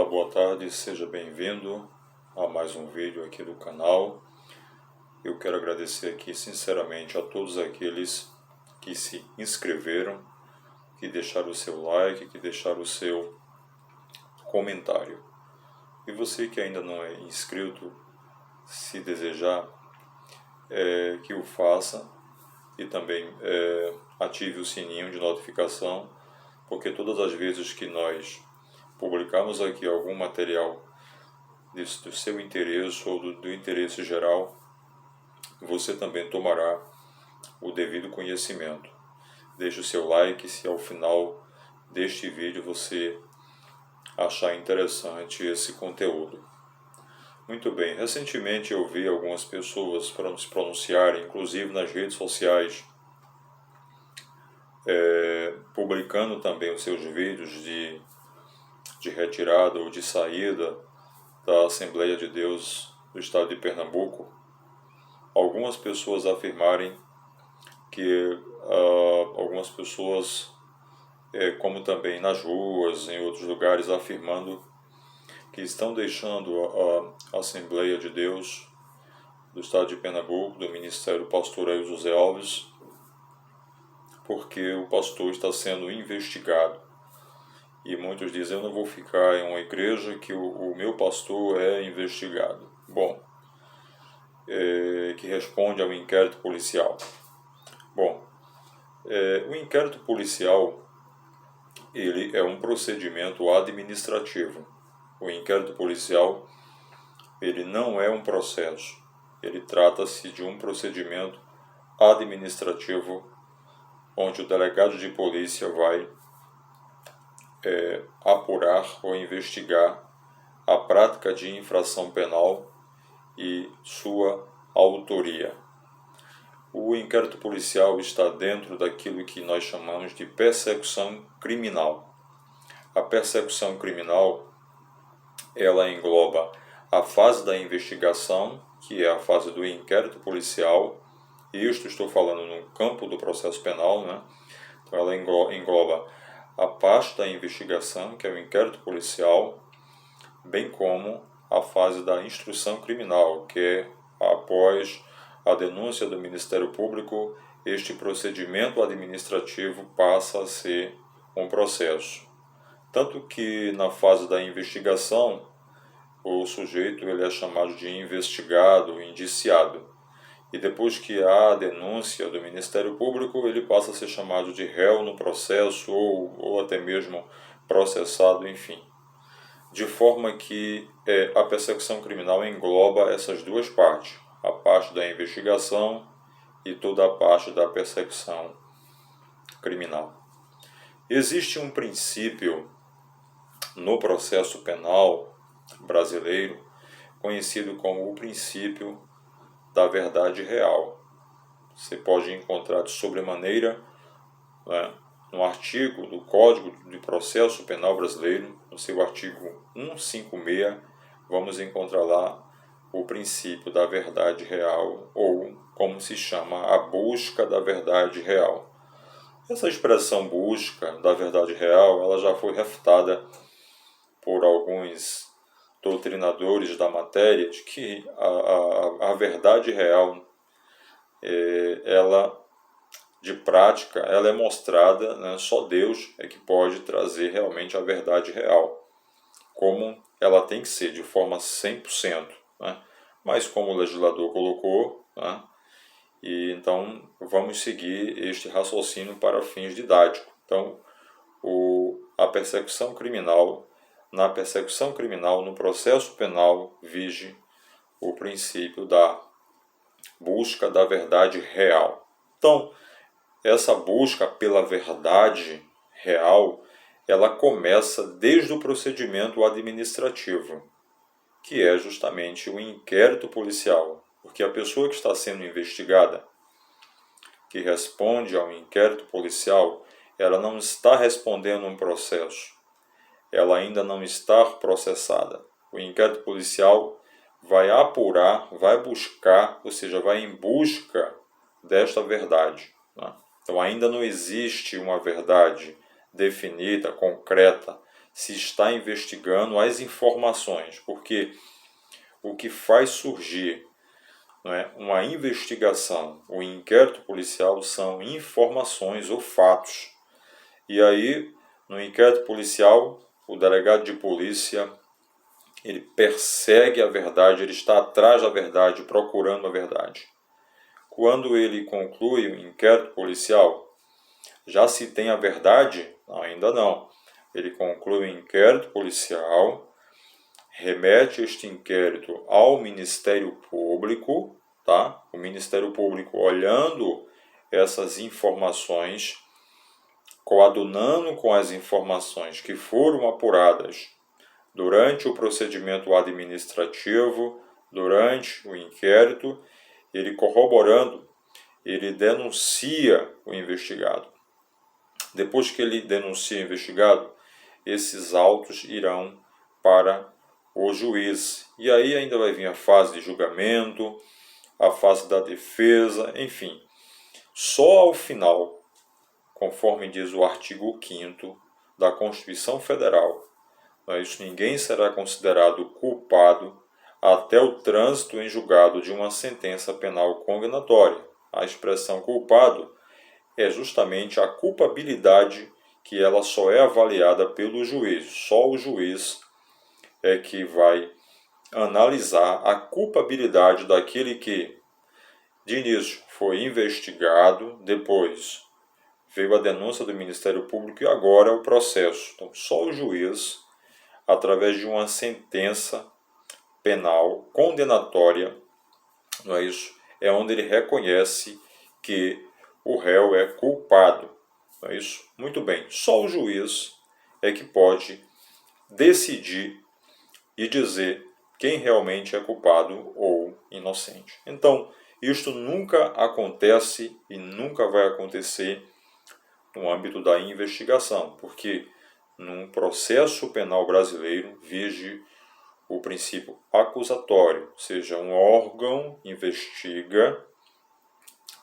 boa tarde, seja bem-vindo a mais um vídeo aqui do canal. Eu quero agradecer aqui sinceramente a todos aqueles que se inscreveram, que deixaram o seu like, que deixaram o seu comentário. E você que ainda não é inscrito, se desejar, que o faça e também ative o sininho de notificação, porque todas as vezes que nós publicarmos aqui algum material do seu interesse ou do interesse geral, você também tomará o devido conhecimento. Deixe o seu like se ao final deste vídeo você achar interessante esse conteúdo. Muito bem, recentemente eu vi algumas pessoas se pronunciarem, inclusive nas redes sociais, publicando também os seus vídeos de retirada ou de saída da Assembleia de Deus do Estado de Pernambuco. Algumas pessoas afirmarem que algumas pessoas, como também nas ruas, em outros lugares, afirmando que estão deixando a Assembleia de Deus do Estado de Pernambuco, do Ministério Pastoral José Alves, porque o pastor está sendo investigado. E muitos dizem: eu não vou ficar em uma igreja que o meu pastor é investigado. Bom, que responde ao inquérito policial. Bom, o inquérito policial, ele é um procedimento administrativo. O inquérito policial, ele não é um processo. Ele trata-se de um procedimento administrativo, onde o delegado de polícia vai apurar ou investigar a prática de infração penal e sua autoria. O inquérito policial está dentro daquilo que nós chamamos de persecução criminal. A persecução criminal, ela engloba a fase da investigação, que é a fase do inquérito policial, e isto estou falando no campo do processo penal, né? Então ela engloba a parte da investigação, que é o inquérito policial, bem como a fase da instrução criminal, que é após a denúncia do Ministério Público, este procedimento administrativo passa a ser um processo. Tanto que na fase da investigação, o sujeito ele é chamado de investigado, indiciado. E depois que há a denúncia do Ministério Público, ele passa a ser chamado de réu no processo ou até mesmo processado, enfim. De forma que a persecução criminal engloba essas duas partes, a parte da investigação e toda a parte da persecução criminal. Existe um princípio no processo penal brasileiro conhecido como o princípio da verdade real. Você pode encontrar de sobremaneira, né, no artigo do Código de Processo Penal Brasileiro, no seu artigo 156, vamos encontrar lá o princípio da verdade real, ou como se chama, a busca da verdade real. Essa expressão busca da verdade real, ela já foi refutada por alguns doutrinadores da matéria, de que a verdade real, ela de prática, ela é mostrada, né, só Deus é que pode trazer realmente a verdade real, como ela tem que ser, de forma 100%, né? Mas como o legislador colocou, né, e então vamos seguir este raciocínio para fins didáticos. Então, a persecução criminal, na persecução criminal, no processo penal, vige o princípio da busca da verdade real. Então, essa busca pela verdade real, ela começa desde o procedimento administrativo, que é justamente o inquérito policial, porque a pessoa que está sendo investigada, que responde ao inquérito policial, ela não está respondendo um processo, ela ainda não está processada. O inquérito policial vai apurar, vai buscar, ou seja, vai em busca desta verdade, né? Então ainda não existe uma verdade definida, concreta, se está investigando as informações, porque o que faz surgir, não é, uma investigação, o inquérito policial são informações ou fatos. E aí, no inquérito policial, o delegado de polícia, ele persegue a verdade, ele está atrás da verdade, procurando a verdade. Quando ele conclui o inquérito policial, já se tem a verdade? Ainda não. Ele conclui o inquérito policial, remete este inquérito ao Ministério Público, tá? O Ministério Público, olhando essas informações, coadunando com as informações que foram apuradas durante o procedimento administrativo, durante o inquérito, ele corroborando, ele denuncia o investigado. Depois que ele denuncia o investigado, esses autos irão para o juiz. E aí ainda vai vir a fase de julgamento, a fase da defesa, enfim. Só ao final, conforme diz o artigo 5º da Constituição Federal, mas ninguém será considerado culpado até o trânsito em julgado de uma sentença penal condenatória. A expressão culpado é justamente a culpabilidade, que ela só é avaliada pelo juiz. Só o juiz é que vai analisar a culpabilidade daquele que, de início, foi investigado, depois veio a denúncia do Ministério Público e agora é o processo. Então, só o juiz, através de uma sentença penal condenatória, não é isso? É onde ele reconhece que o réu é culpado. Não é isso? Muito bem. Só o juiz é que pode decidir e dizer quem realmente é culpado ou inocente. Então, isto nunca acontece e nunca vai acontecer no âmbito da investigação, porque num processo penal brasileiro vige o princípio acusatório, ou seja, um órgão investiga,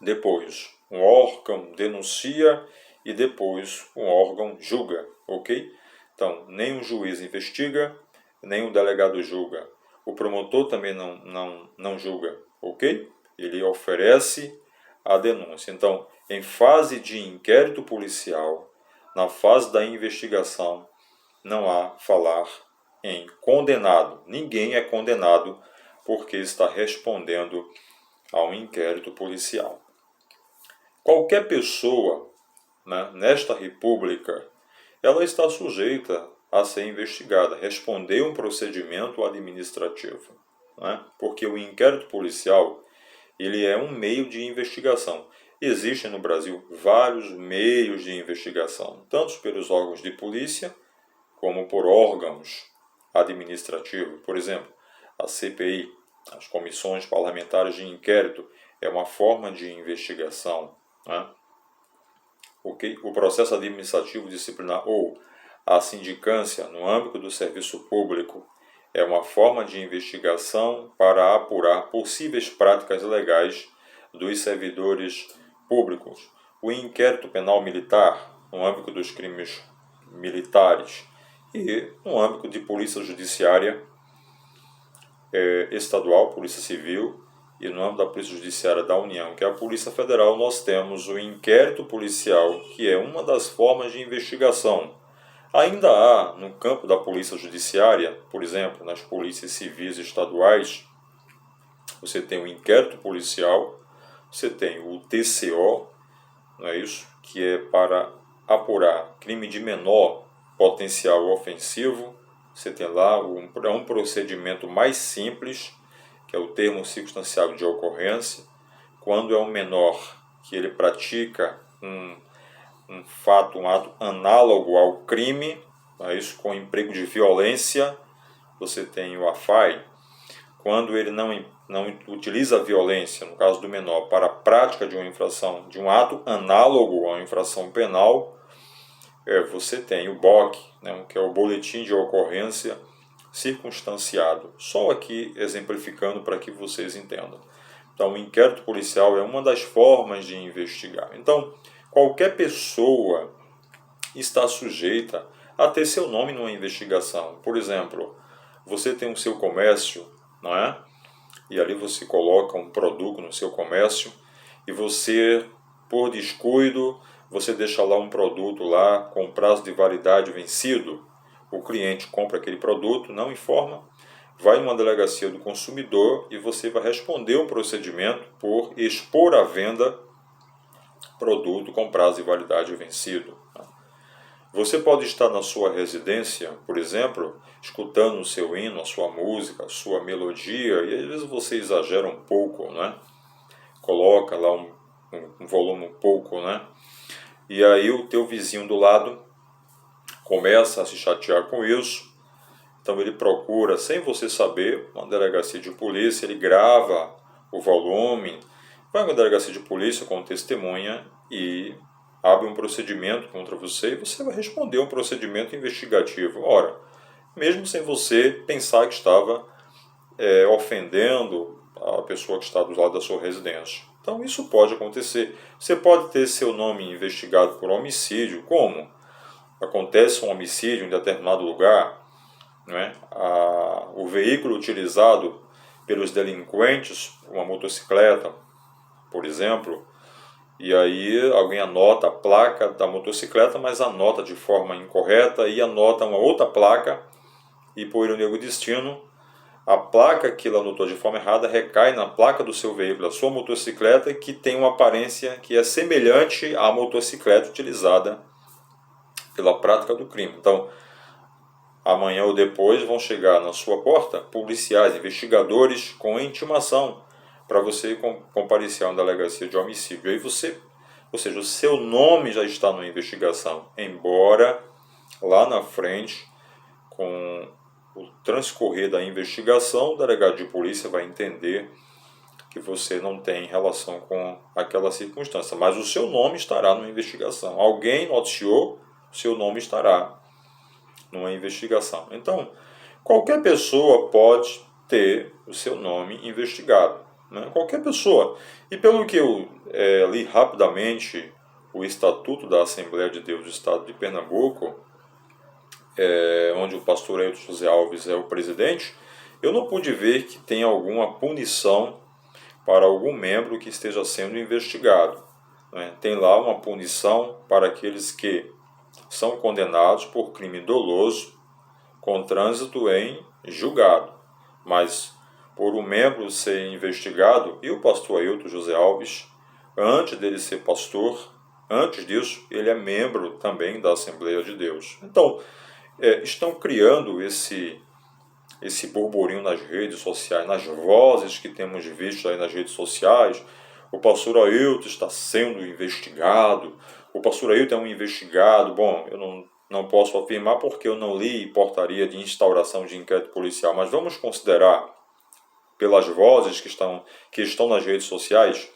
depois um órgão denuncia e depois um órgão julga, ok? Então, nem o juiz investiga, nem o delegado julga. O promotor também não julga, ok? Ele oferece a denúncia. Então, em fase de inquérito policial, na fase da investigação, não há falar em condenado. Ninguém é condenado porque está respondendo a um inquérito policial. Qualquer pessoa, né, nesta república, ela está sujeita a ser investigada, responder um procedimento administrativo, né? Porque o inquérito policial ele é um meio de investigação. Existem no Brasil vários meios de investigação, tanto pelos órgãos de polícia, como por órgãos administrativos. Por exemplo, a CPI, as comissões parlamentares de inquérito, é uma forma de investigação, né? Okay? O processo administrativo disciplinar ou a sindicância no âmbito do serviço público é uma forma de investigação para apurar possíveis práticas ilegais dos servidores públicos. O inquérito penal militar no âmbito dos crimes militares e no âmbito de polícia judiciária estadual, polícia civil, e no âmbito da Polícia Judiciária da União, que é a Polícia Federal, nós temos o inquérito policial, que é uma das formas de investigação. Ainda há, no campo da Polícia Judiciária, por exemplo, nas polícias civis estaduais, você tem o inquérito policial, você tem o TCO, não é isso? Que é para apurar crime de menor potencial ofensivo. Você tem lá um procedimento mais simples, que é o termo circunstanciado de ocorrência, quando é um menor que ele pratica um ato análogo ao crime, isso com emprego de violência, você tem o AFAI. Quando ele não utiliza a violência, no caso do menor, para a prática de uma infração, de um ato análogo a uma infração penal, você tem o BOC, né, que é o Boletim de Ocorrência Circunstanciado. Só aqui exemplificando para que vocês entendam. Então, o inquérito policial é uma das formas de investigar. Então, qualquer pessoa está sujeita a ter seu nome numa investigação. Por exemplo, você tem o seu comércio, não é? E ali você coloca um produto no seu comércio e você, por descuido, você deixa lá um produto lá com prazo de validade vencido. O cliente compra aquele produto, não informa, vai numa delegacia do consumidor e você vai responder o procedimento por expor à venda produto com prazo de validade vencido. Você pode estar na sua residência, por exemplo, escutando o seu hino, a sua música, a sua melodia, e às vezes você exagera um pouco, né? Coloca lá um volume um pouco, né? E aí o teu vizinho do lado começa a se chatear com isso, então ele procura, sem você saber, uma delegacia de polícia, ele grava o volume, vai na delegacia de polícia com testemunha e abre um procedimento contra você e você vai responder um procedimento investigativo. Ora, mesmo sem você pensar que estava ofendendo a pessoa que está do lado da sua residência. Então isso pode acontecer. Você pode ter seu nome investigado por homicídio. Como? Acontece um homicídio em determinado lugar, não é? O veículo utilizado pelos delinquentes, uma motocicleta, por exemplo, e aí alguém anota a placa da motocicleta, mas anota de forma incorreta e anota uma outra placa e, por ironia do destino, a placa que ele anotou de forma errada recai na placa do seu veículo, da sua motocicleta, que tem uma aparência que é semelhante à motocicleta utilizada pela prática do crime. Então, amanhã ou depois vão chegar na sua porta policiais, investigadores com intimação para você comparecer a uma delegacia de homicídio. Aí você, ou seja, o seu nome já está na investigação, embora lá na frente, com o transcorrer da investigação, o delegado de polícia vai entender que você não tem relação com aquela circunstância, mas o seu nome estará numa investigação. Alguém noticiou, o seu nome estará numa investigação. Então, qualquer pessoa pode ter o seu nome investigado, né? Qualquer pessoa. E pelo que eu li rapidamente o Estatuto da Assembleia de Deus do Estado de Pernambuco, onde o pastor Ailton José Alves é o presidente, eu não pude ver que tem alguma punição para algum membro que esteja sendo investigado, né? Tem lá uma punição para aqueles que são condenados por crime doloso com trânsito em julgado, mas por um membro ser investigado, e o pastor Ailton José Alves, antes dele ser pastor, antes disso, ele é membro também da Assembleia de Deus. Então, estão criando esse burburinho nas redes sociais, nas vozes que temos visto aí nas redes sociais. O pastor Ailton está sendo investigado, o pastor Ailton é um investigado. Bom, eu não posso afirmar porque eu não li portaria de instauração de inquérito policial, mas vamos considerar, pelas vozes que estão nas redes sociais,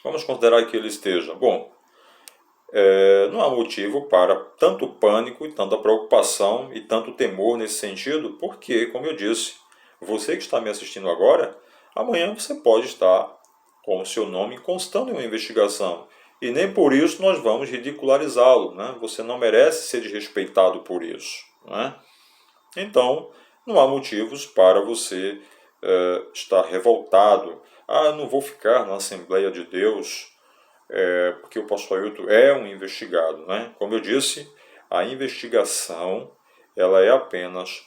vamos considerar que ele esteja. Bom, não há motivo para tanto pânico e tanta preocupação e tanto temor nesse sentido, porque, como eu disse, você que está me assistindo agora, amanhã você pode estar com o seu nome constando em uma investigação. E nem por isso nós vamos ridicularizá-lo, né? Você não merece ser desrespeitado por isso, né? Então, não há motivos para você estar revoltado. Eu não vou ficar na Assembleia de Deus porque o pastor Ailton é um investigado, né? Como eu disse, a investigação ela é apenas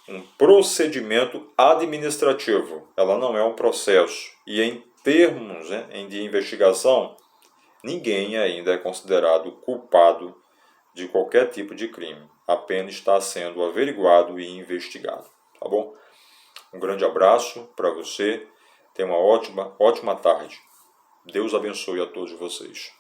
um procedimento administrativo, ela não é um processo. E em termos de investigação, ninguém ainda é considerado culpado de qualquer tipo de crime, apenas está sendo averiguado e investigado, tá bom? Um grande abraço para você, tenha uma ótima tarde. Deus abençoe a todos vocês.